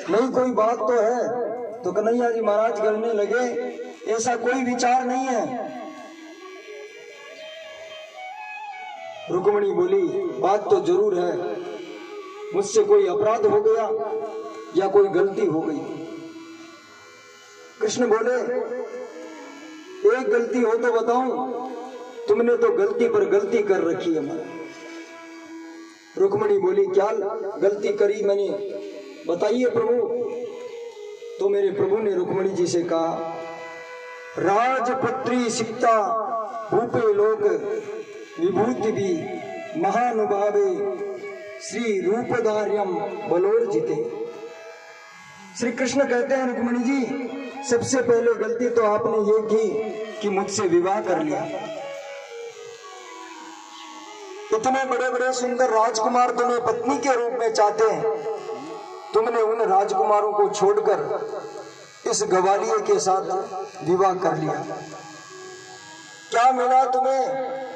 नहीं कोई बात तो है। तो कन्हैया जी महाराज करने लगे, ऐसा कोई विचार नहीं है। रुक्मिणी बोली, बात तो जरूर है, मुझसे कोई अपराध हो गया या कोई गलती हो गई। कृष्ण बोले, एक गलती हो तो बताऊं, तुमने तो गलती पर गलती कर रखी है। रुक्मिणी बोली, क्या गलती करी मैंने, बताइए प्रभु। तो मेरे प्रभु ने रुक्मिणी जी से कहा, राजपुत्री सिक्ता भूपे लोक विभूति भी महानुभावे श्री रूपधार्यम बलोर्जिते। श्री कृष्ण कहते हैं, रुक्मिणी जी सबसे पहले गलती तो आपने ये की कि मुझसे विवाह कर लिया। इतने बड़े बड़े सुंदर राजकुमार तुम्हें पत्नी के रूप में चाहते हैं, तुमने उन राजकुमारों को छोड़कर इस गवालिये के साथ विवाह कर लिया। क्या मिला तुम्हें?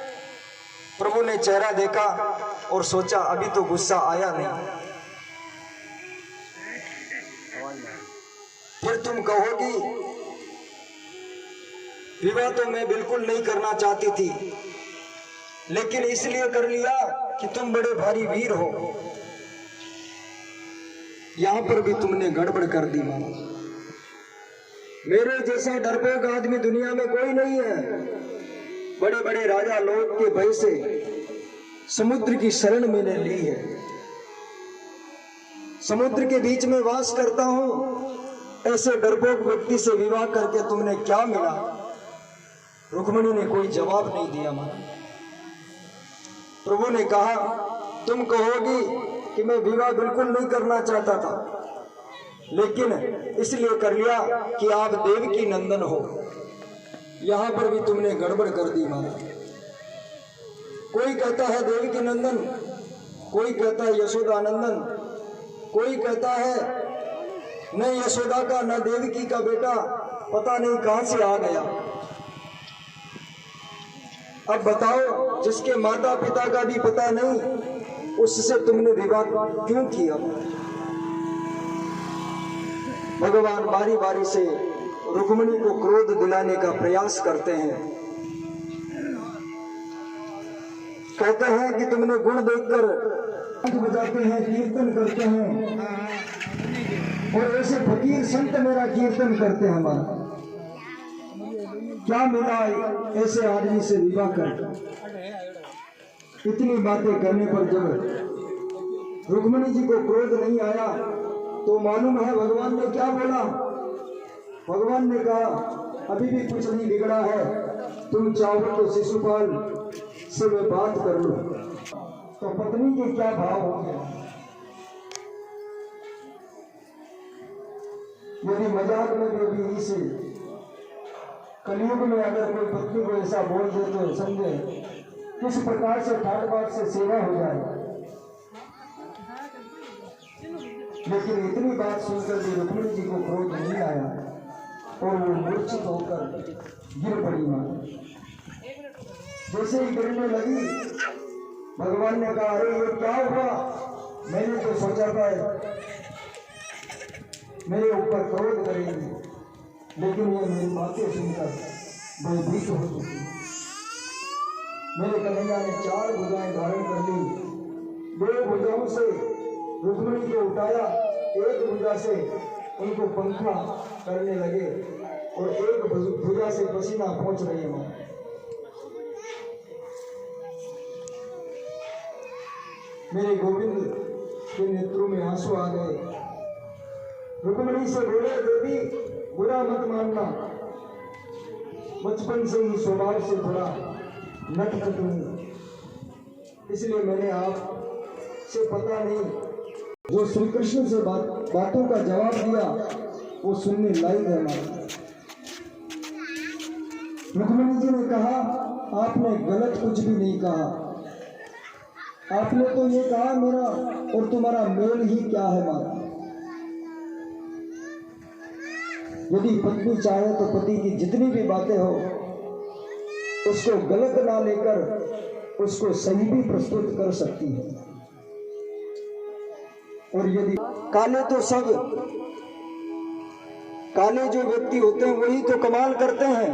प्रभु ने चेहरा देखा और सोचा, अभी तो गुस्सा आया नहीं। फिर तुम कहोगी, विवाह तो मैं बिल्कुल नहीं करना चाहती थी, लेकिन इसलिए कर लिया कि तुम बड़े भारी वीर हो। यहां पर भी तुमने गड़बड़ कर दी मानो। मेरे जैसा डरपोक आदमी दुनिया में कोई नहीं है। बड़े बड़े राजा लोग के भय से समुद्र की शरण मैंने ली है। समुद्र के बीच में वास करता हूं, ऐसे डरपोक व्यक्ति से विवाह करके तुमने क्या मिला? रुक्मिणी ने कोई जवाब नहीं दिया मानो। प्रभु ने कहा, तुम कहोगी कि मैं विवाह बिल्कुल नहीं करना चाहता था, लेकिन इसलिए कर लिया कि आप देवकी नंदन हो। यहां पर भी तुमने गड़बड़ कर दी माना। कोई कहता है देवकी नंदन, कोई कहता है यशोदा नंदन, कोई कहता है न यशोदा का न देवकी का बेटा पता नहीं कहां से आ गया। अब बताओ, जिसके माता पिता का भी पता नहीं, उससे तुमने विवाह क्यों किया? भगवान बारी बारी से रुक्मिणी को क्रोध दिलाने का प्रयास करते हैं। कहते हैं कि तुमने गुण देखकर बजाते हैं, कीर्तन करते हैं, और ऐसे फकीर संत मेरा कीर्तन करते हैं। हमारा क्या मिला ऐसे आदमी से विवाह कर? इतनी बातें करने पर जब रुक्मिणी जी को क्रोध नहीं आया, तो मालूम है भगवान ने क्या बोला? भगवान ने कहा, अभी भी कुछ नहीं बिगड़ा है, तुम चाहो तो शिशुपाल से मैं बात कर लूं। तो पत्नी के क्या भाव हो गया? यदि मजाक में भी इसे कलयुग में अगर कोई पत्नी को ऐसा बोल दे तो समझे किस प्रकार से ठाट बाट से सेवा हो जाए। लेकिन इतनी बात सुनकर भी रुक्मिणी जी को क्रोध नहीं आया और वो मूर्छित होकर गिर पड़ी मां। जैसे ही गिरने लगी, भगवान ने कहा, अरे ये क्या हुआ? मैंने तो सोचा था मेरे ऊपर क्रोध करेंगे, लेकिन ये मेरी बातें सुनकर भयभीत हो चुकी। मेरे कन्हैया ने 4 भुजाएं धारण कर ली। 2 भुजाओं से रुक्मिणी को उठाया, 1 भुजा से उनको पंखा करने लगे और 1 भुजा से पसीना पहुंच रही है। मेरे गोविंद के नेत्रों में आंसू आ गए। रुक्मिणी से बोले, देवी बुरा मत मानना, बचपन से ही स्वभाव से थोड़ा नटखट हूं, इसलिए मैंने आप से पता नहीं जो श्री कृष्ण से बातों का जवाब दिया वो सुनने लायक है हमारा। रुक्मिणी जी ने कहा, आपने गलत कुछ भी नहीं कहा, आपने तो ये कहा मेरा और तुम्हारा मेल ही क्या है मारा। यदि पत्नी चाहे तो पति की जितनी भी बातें हो उसको गलत ना लेकर उसको सही भी प्रस्तुत कर सकती है। और यदि काले तो सब काले जो व्यक्ति होते हैं वही तो कमाल करते हैं,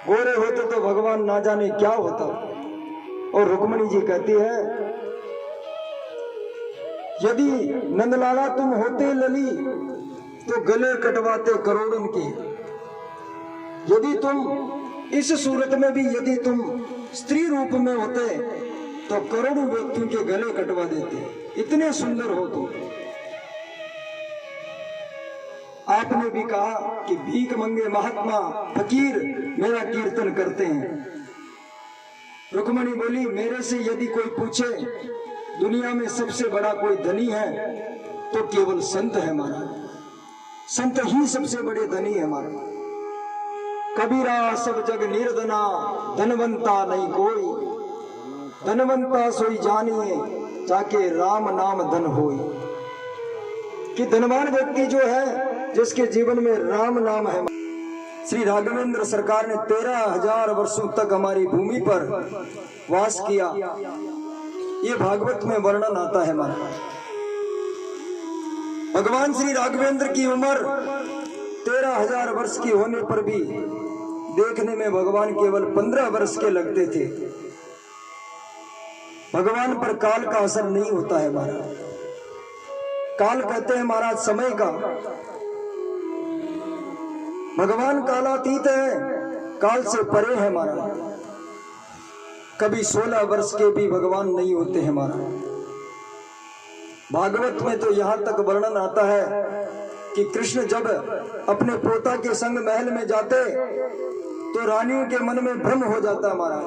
गोरे होते तो भगवान ना जाने क्या होता। और रुक्मणी जी कहती है, यदि नंदलाला तुम होते लली तो गले कटवाते करोड़ों के। यदि तुम इस सूरत में भी यदि तुम स्त्री रूप में होते तो करोड़ों व्यक्तियों के गले कटवा देते, इतने सुंदर हो तुम। आपने भी कहा कि भीख मंगे महात्मा फकीर मेरा कीर्तन करते हैं। रुक्मणी बोली, मेरे से यदि कोई पूछे दुनिया में सबसे बड़ा कोई धनी है तो केवल संत है महाराज, संत ही सबसे बड़े धनी है महाराज। कबीरा सब जग निर्धना धनवंता नहीं कोई, धनवंता सोई जानिए जाके राम नाम धन होई। कि धनवान व्यक्ति जो है जिसके जीवन में राम नाम है। श्री राघवेंद्र सरकार ने 13,000 वर्षों तक हमारी भूमि पर वास किया, ये भागवत में वर्णन आता है हमारा। भगवान श्री राघवेंद्र की उम्र 13,000 वर्ष की होने पर भी देखने में भगवान केवल 15 वर्ष के लगते थे। भगवान पर काल का असर नहीं होता है महाराज। काल कहते हैं महाराज समय का, भगवान कालातीत है, काल से परे है महाराज। कभी 16 वर्ष के भी भगवान नहीं होते हैं महाराज। भागवत में तो यहां तक वर्णन आता है कि कृष्ण जब अपने पोता के संग महल में जाते तो रानियों के मन में भ्रम हो जाता महाराज।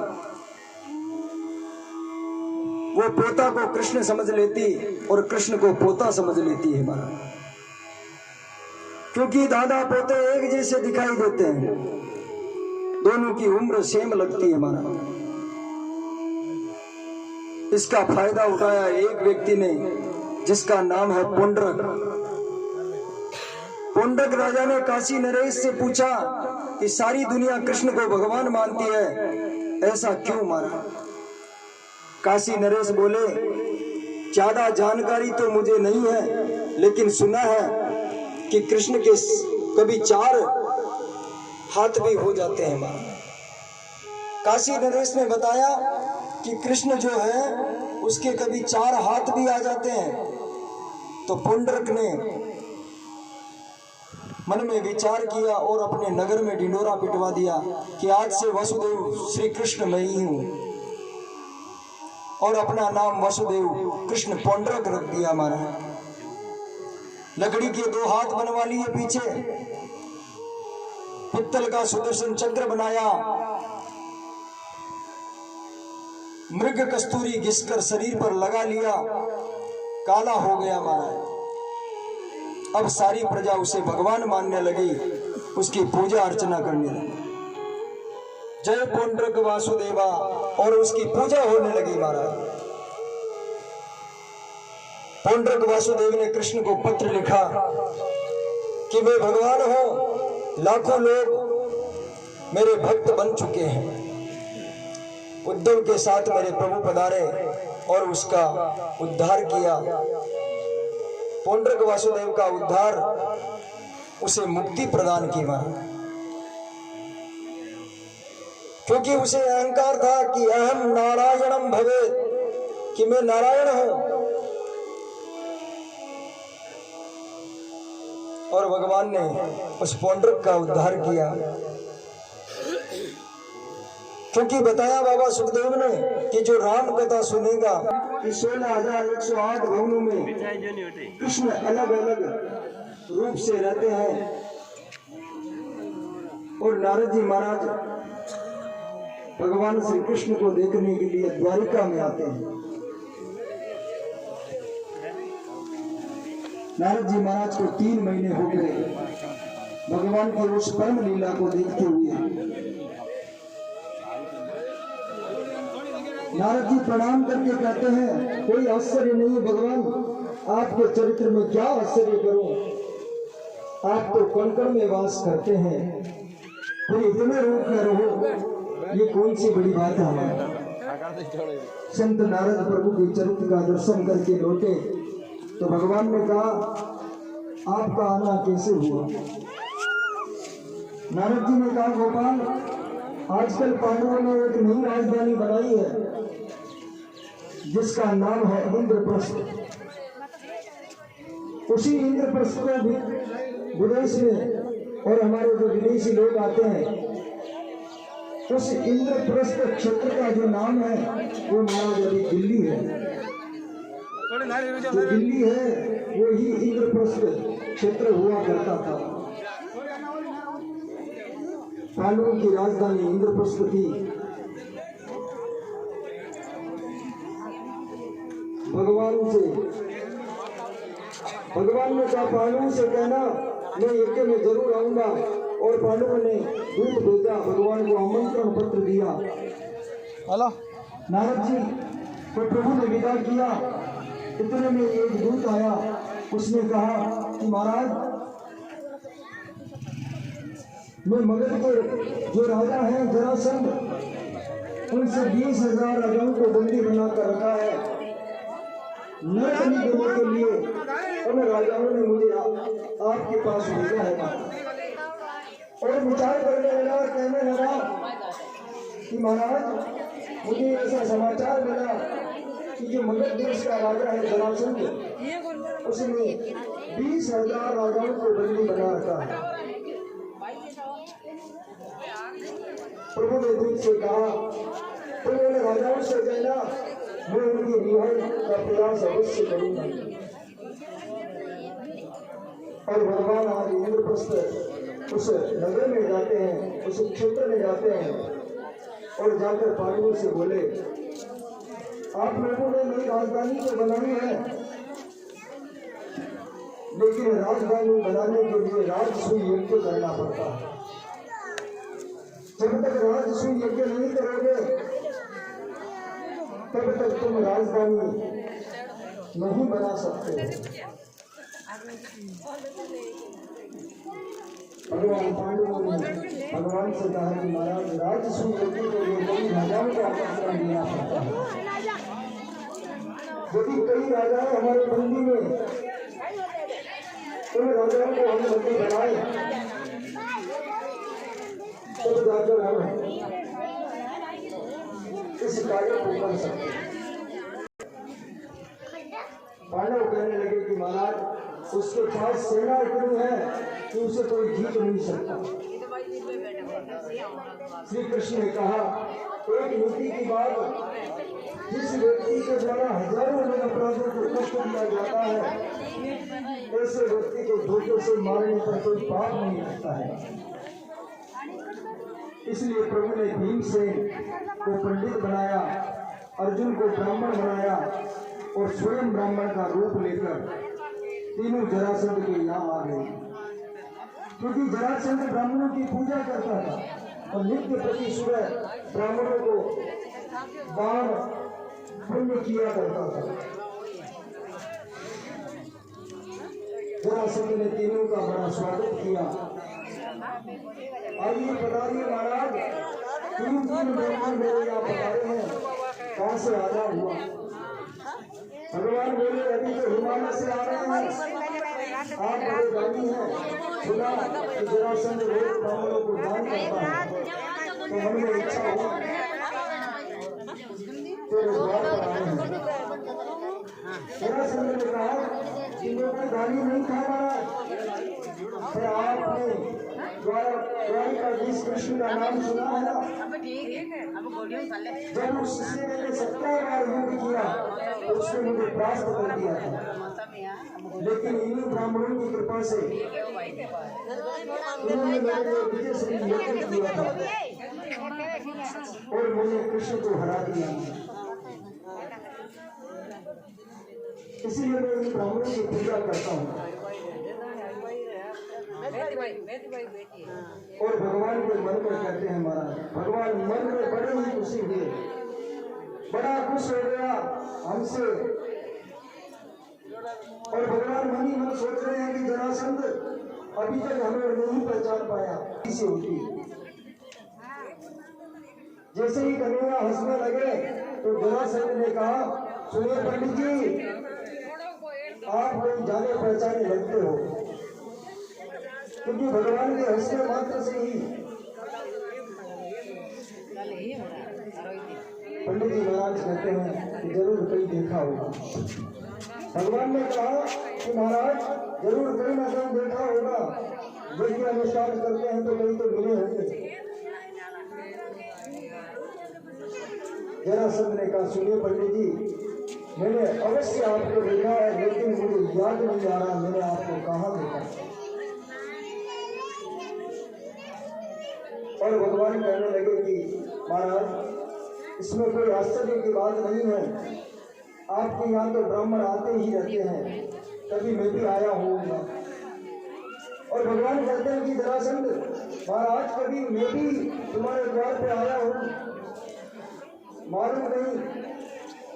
वो पोता को कृष्ण समझ लेती और कृष्ण को पोता समझ लेती है महाराज, क्योंकि दादा पोते एक जैसे दिखाई देते हैं, दोनों की उम्र सेम लगती है महाराज। इसका फायदा उठाया एक व्यक्ति ने जिसका नाम है पुंडरक। पुंडरक राजा ने काशी नरेश से पूछा कि सारी दुनिया कृष्ण को भगवान मानती है, ऐसा क्यों महाराज? काशी नरेश बोले, ज्यादा जानकारी तो मुझे नहीं है, लेकिन सुना है कि कृष्ण के कभी 4 हाथ भी हो जाते हैं महाराज। काशी नरेश ने बताया कि कृष्ण जो है उसके कभी 4 हाथ भी आ जाते हैं। तो पुंडरक ने मन में विचार किया और अपने नगर में ढिंडोरा पिटवा दिया कि आज से वसुदेव श्री कृष्ण मैं ही हूं, और अपना नाम वसुदेव कृष्ण पुंडरक रख दिया महाराज। लकड़ी के 2 हाथ बनवा लिए पीछे, पित्तल का सुदर्शन चक्र बनाया, मृग कस्तूरी घिसकर शरीर पर लगा लिया, काला हो गया महाराज। अब सारी प्रजा उसे भगवान मानने लगी, उसकी पूजा अर्चना करने लगी। जय पुंडरक वासुदेवा, और उसकी पूजा होने लगी महाराज। पुंडरक वासुदेव ने कृष्ण को पत्र लिखा कि मैं भगवान हूं, लाखों लोग मेरे भक्त बन चुके हैं। उद्धव के साथ मेरे प्रभु पधारे और उसका उद्धार किया। पुंडरक वासुदेव का उद्धार, उसे मुक्ति प्रदान की महाराज, क्योंकि उसे अहंकार था कि अहम नारायणम भवेत्, कि मैं नारायण हूं। और भगवान ने उस पुंडरक का उद्धार किया, क्योंकि बताया बाबा सुखदेव ने कि जो राम कथा सुनेगा, इस 16,108 भवनों में कृष्ण अलग अलग रूप से रहते हैं। और नारद जी महाराज भगवान श्री कृष्ण को देखने के लिए द्वारिका में आते हैं। नारद जी महाराज को 3 महीने हो गए भगवान की उस परम लीला को देखते हुए। नारद जी प्रणाम करके कहते हैं, कोई आश्चर्य नहीं भगवान, आपके चरित्र में क्या आश्चर्य करूं, आप तो कण-कण में वास करते हैं, फिर इतने रूप में रहो, ये कौन सी बड़ी बात है। संत नारद प्रभु के चरित्र का दर्शन करके लौटे तो भगवान ने कहा आपका आना कैसे हुआ? नारद जी ने कहा, गोपाल, आजकल पांडवों ने एक नई राजधानी बनाई है जिसका नाम है इंद्रप्रस्थ। उसी इंद्रप्रस्थ को विदेश में और हमारे जो विदेशी लोग आते हैं, उस इंद्रप्रस्थ क्षेत्र का जो नाम है वो महाराज अभी दिल्ली है। जो दिल्ली है वो ही इंद्रप्रस्थ क्षेत्र हुआ करता था। पांडवों की राजधानी इंद्रप्रस्थ थी। भगवान ने कहा, पांडवों से कहना मैं यज्ञ में जरूर आऊंगा। और पांडवों ने दूत भेजा, भगवान को आमंत्रण पत्र दिया। हेलो नारद जी को प्रभु ने विदा किया। इतने में एक दूत आया, उसने कहा कि महाराज, मैं मगध के जो राजा हैं जरासंध, उनसे 20,000 राजाओं को बंदी बनाकर रखा है नरबलि देने के लिए। उन राजाओं ने मुझे आपके पास भेजा है। और विचार करने लगा, कहने लगा कि महाराज, मुझे ऐसा समाचार मिला कि जो मगध देश का राजा है जरासंध, उसने 20,000 राजाओं को बंदी बना रखा है। प्रभु ने दूत से कहा, तुम उन राजाओं से कहना मैं उनकी रिहाई का प्रयास अवश्य करूंगा। और भगवान आज इंद्रप्रस्थ उस नगर में जाते हैं, उस क्षेत्र में जाते हैं और जाकर पांडवों से बोले, आप लोगों ने नई राजधानी तो बनाई है, लेकिन राजधानी बनाने के लिए राजसूय यज्ञ करना पड़ता है। जब तक राजसूय यज्ञ नहीं करोगे तब तक तुम राजधानी नहीं बना सकते। भगवान पांडवों ने भगवान से कहा कि महाराज, राजसूय यज्ञ के लिए कई राजाओं को आमंत्रण देना पड़ता है। यदि कई राजा हमारे बंदी में, उन राजाओं को हम बंदी बनाए तब जाकर हम इस कार्य को कर सकते हैं। पांडव कहने लगे कि महाराज, उसके पास सेना इतनी है कि उसे कोई जीत नहीं सकता। श्री कृष्ण ने कहा, एक नीति की बात, जिस व्यक्ति के द्वारा हजारों लोग अपराधों को कष्ट दिया जाता है, ऐसे व्यक्ति को धोखे से मारने पर कोई पाप नहीं लगता है। इसलिए प्रभु ने भीमसेन को पंडित बनाया, अर्जुन को ब्राह्मण बनाया और स्वयं ब्राह्मण का रूप लेकर तीनों जरासंध के यहाँ आ गए। क्योंकि जरासंध ब्राह्मणों की पूजा करता था और नित्य प्रति सुबह ब्राह्मणों को दान पुण्य किया करता था। जरासंध ने तीनों का बड़ा स्वागत किया। आइए पधारिए महाराज, तीन ब्राह्मण मेरे यहाँ पधारे हैं, कहाँ से आना हुआ? भगवान बोले, अभी तो हिमालय से आ रहे हैं, आप बड़े दानी हैं, सुना कि जरासंध रोज ब्राह्मणों को दान करता है, तो मन में इच्छा हुई तेरे द्वार पर आए हैं। जरासंध ने कहा कि मैं कोई दानी नहीं था महाराज, फिर आपने द्वारिकाधीश कृष्ण का नाम सुना है ना? जब उसने मैंने 70 बार युद्ध किया तो उसने मुझे परास्त कर दिया था, लेकिन इन्हीं ब्राह्मणों की कृपा से उन्होंने मेरे लिए विजय श्री यज्ञ किया था और मैंने कृष्ण को हरा दिया। इसीलिए मैं इन ब्राह्मणों की पूजा करता हूँ। और भगवान के मन में कहते हैं महाराज, भगवान मन में बड़े ही खुशी हुए, बड़ा खुश हो गया हमसे। और भगवान मन ही मन सोच रहे हैं कि जरासंध अभी तक हमें नहीं पहचान पाया, इसे होती। जैसे ही कन्हैया हंसने लगे तो जरासंध ने कहा, सुनिए पंडित जी, आप कोई जाने पहचाने लगते हो, क्योंकि भगवान के हंसने मात्र से ही पंडित जी महाराज कहते हैं कि जरूर कहीं देखा होगा। भगवान ने कहा कि महाराज जरूर कहीं ना कहीं देखा होगा, यदि अनुष्ठान करते हैं तो कहीं तो मिले होंगे। जरासंध ने कहा सुनिए पंडित जी, मैंने अवश्य आपको देखा है, लेकिन मुझे याद नहीं आ रहा मैंने आपको कहाँ देखा। और भगवान कहने लगे कि महाराज इसमें कोई आश्चर्य की बात नहीं है, आपके यहाँ तो ब्राह्मण आते ही रहते हैं, कभी मैं भी आया होऊंगा। और भगवान कहते हैं कि जरासंध महाराज कभी मैं भी तुम्हारे द्वार पे आया हूँ, मालूम नहीं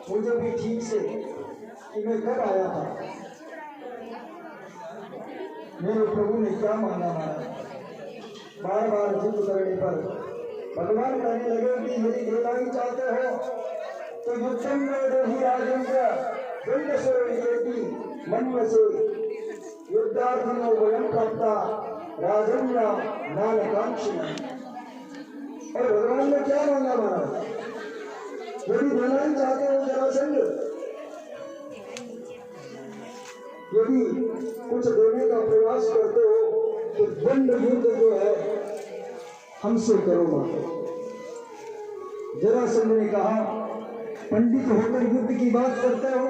मुझे भी ठीक से कि मैं कब आया था। मेरे प्रभु ने क्या मांगा महाराज। बार बार युद्ध करने पर भगवान कहने लगे कि यदि देना ही चाहते हो तो युद्धम में देही राजेंद्र दंड से मन में से युद्धार्थियों वयम प्राप्ता राजेंद्र नानकांक्षी। और भगवान ने क्या मांगा महाराज, यदि देना ही चाहते हो जरासंध, यदि कुछ देने का प्रयास करते हो तो दंड युद्ध जो है हमसे करो माता। जरासंध ने कहा पंडित होकर युद्ध की बात करते हो,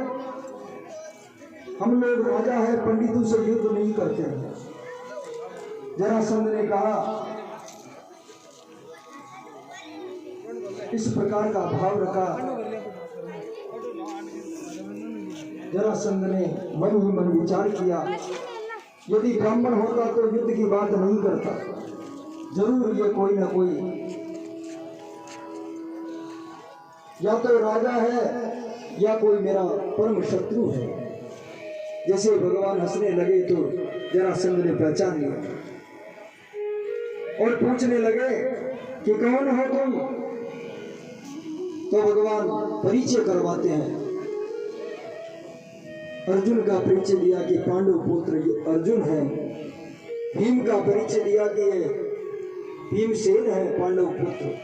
हम लोग राजा है, पंडितों से युद्ध नहीं करते हैं। जरासंध ने कहा इस प्रकार का भाव रखा। जरासंध ने मन ही मन विचार किया, यदि ब्राह्मण होता तो युद्ध की बात नहीं करता, जरूर ये कोई ना कोई या तो राजा है या कोई मेरा परम शत्रु है। जैसे भगवान हंसने लगे तो जरासंध ने पहचान लिया और पूछने लगे कि कौन हो तुम। तो भगवान परिचय करवाते हैं, अर्जुन का परिचय दिया कि पांडु पुत्र अर्जुन है, भीम का परिचय दिया कि भीमसेन है पांडव पुत्र।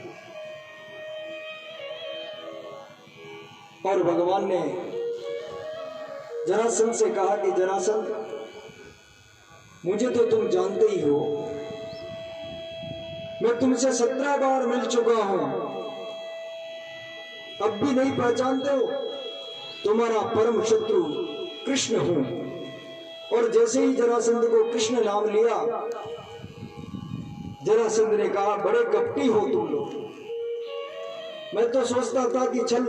और भगवान ने जरासंध से कहा कि जरासंध मुझे तो तुम जानते ही हो, मैं तुमसे 17 बार मिल चुका हूं, अब भी नहीं पहचानते हो, तुम्हारा परम शत्रु कृष्ण हूं। और जैसे ही जरासंध को कृष्ण नाम लिया, जरासंध ने कहा बड़े कपटी हो तुम लोग, मैं तो सोचता था कि छल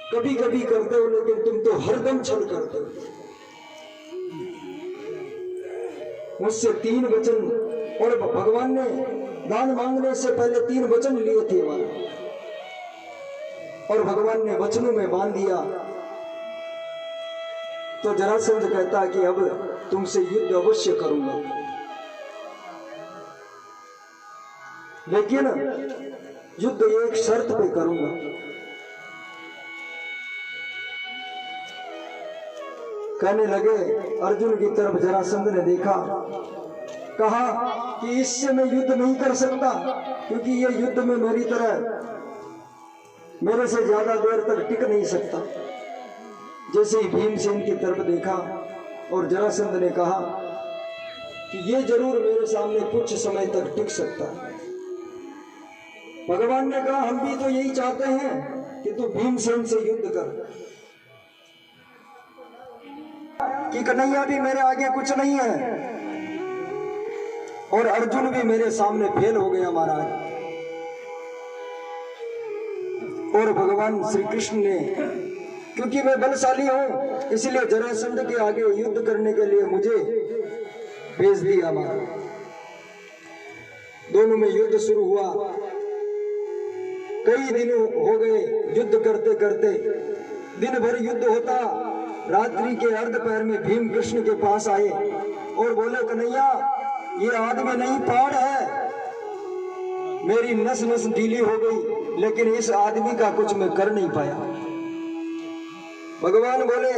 कभी कभी करते हो, लेकिन तुम तो हरदम छल करते हो। मुझसे 3 वचन, और भगवान ने दान मांगने से पहले 3 वचन लिए थे हमारे, और भगवान ने वचनों में बांध दिया। तो जरासंध कहता कि अब तुमसे युद्ध अवश्य करूंगा, लेकिन युद्ध एक शर्त पे करूंगा। कहने लगे, अर्जुन की तरफ जरासंध ने देखा, कहा कि इससे मैं युद्ध नहीं कर सकता, क्योंकि ये युद्ध में मेरी तरह मेरे से ज्यादा देर तक टिक नहीं सकता। जैसे ही भीमसेन की तरफ देखा, और जरासंध ने कहा कि ये जरूर मेरे सामने कुछ समय तक टिक सकता है। भगवान ने कहा हम भी तो यही चाहते हैं कि तू भीमसेन से युद्ध कर, कि कन्हैया भी मेरे आगे कुछ नहीं है और अर्जुन भी मेरे सामने फेल हो गया महाराज। और भगवान श्री कृष्ण ने, क्योंकि मैं बलशाली हूं, इसलिए जरासंध के आगे युद्ध करने के लिए मुझे भेज दिया महाराज। दोनों में युद्ध शुरू हुआ, कई दिन हो गए युद्ध करते करते, दिन भर युद्ध होता। रात्रि के अर्ध पैर में भीम कृष्ण के पास आए और बोले, कन्हैया ये आदमी नहीं पहाड़ है, मेरी नस नस ढीली हो गई, लेकिन इस आदमी का कुछ मैं कर नहीं पाया। भगवान बोले,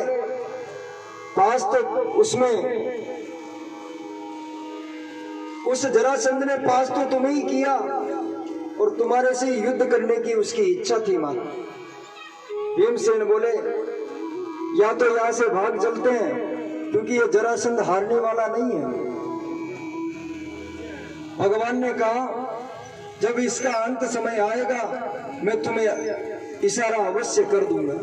पास तो उसमें उस जरासंध ने पास तो तुम्हें ही किया और तुम्हारे से युद्ध करने की उसकी इच्छा थी मां। भीमसेन बोले या तो यहां से भाग चलते हैं क्योंकि ये जरासंध हारने वाला नहीं है। भगवान ने कहा जब इसका अंत समय आएगा मैं तुम्हें इशारा अवश्य कर दूंगा।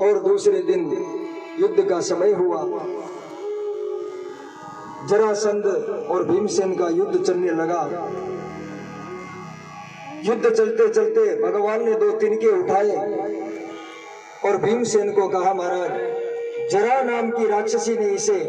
और दूसरे दिन युद्ध का समय हुआ। जरासंध और भीमसेन का युद्ध चलने लगा। युद्ध चलते चलते भगवान ने 2 तिनके उठाए और भीमसेन को कहा महाराज जरा नाम की राक्षसी ने इसे